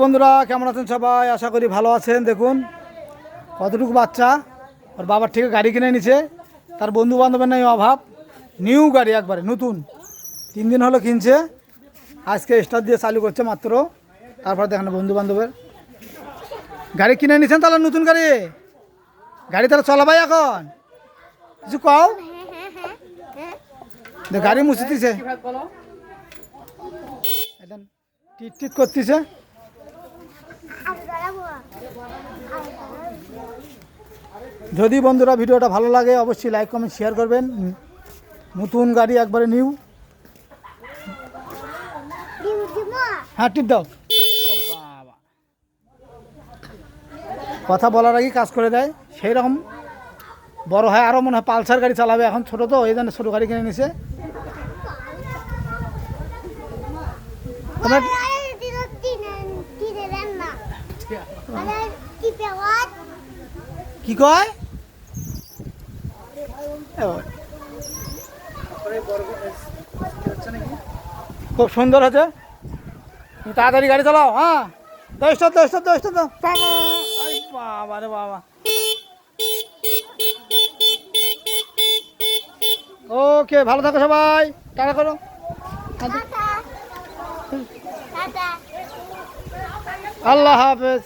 বন্ধুরা কেমন আছেন সবাই? আশা করি ভালো আছেন। দেখুন কতটুকু বাচ্চা, ওর বাবার থেকে গাড়ি কিনে নিছে। তার বন্ধু বান্ধবের নাই অভাব। নিউ গাড়ি, একবারে নতুন, 3 দিন হলো কিনছে। আজকে স্টার্ট দিয়ে চালু করছে মাত্র। তারপর দেখেন বন্ধু বান্ধবের গাড়ি কিনে নিছেন, তাহলে নতুন গাড়ি গাড়ি তাহলে চলাবাই এখন কিছু কও। গাড়ি মুছিতেছে, টিট টিট করতেছে। যদি বন্ধুরা ভিডিওটা ভালো লাগে অবশ্যই লাইক কমেন্ট শেয়ার করবেন। নতুন গাড়ি একবারে নিউ। হ্যাঁ টিপ দাও। বাবা, কথা বলার আগে কাজ করে দেয়। সেই রকম বড় হয় আরও মনে হয় পালসার গাড়ি চালাবে। এখন ছোটো তো, এই জন্য ছোটো গাড়ি কিনে নিছে। কি কয়? খুব সুন্দর আছে, তাড়াতাড়ি গাড়ি চালাও। হ্যাঁ, দশটা বাবা রে বাবা। ওকে, ভালো থাকো সবাই, টাটা করো। আল্লাহ হাফেজ।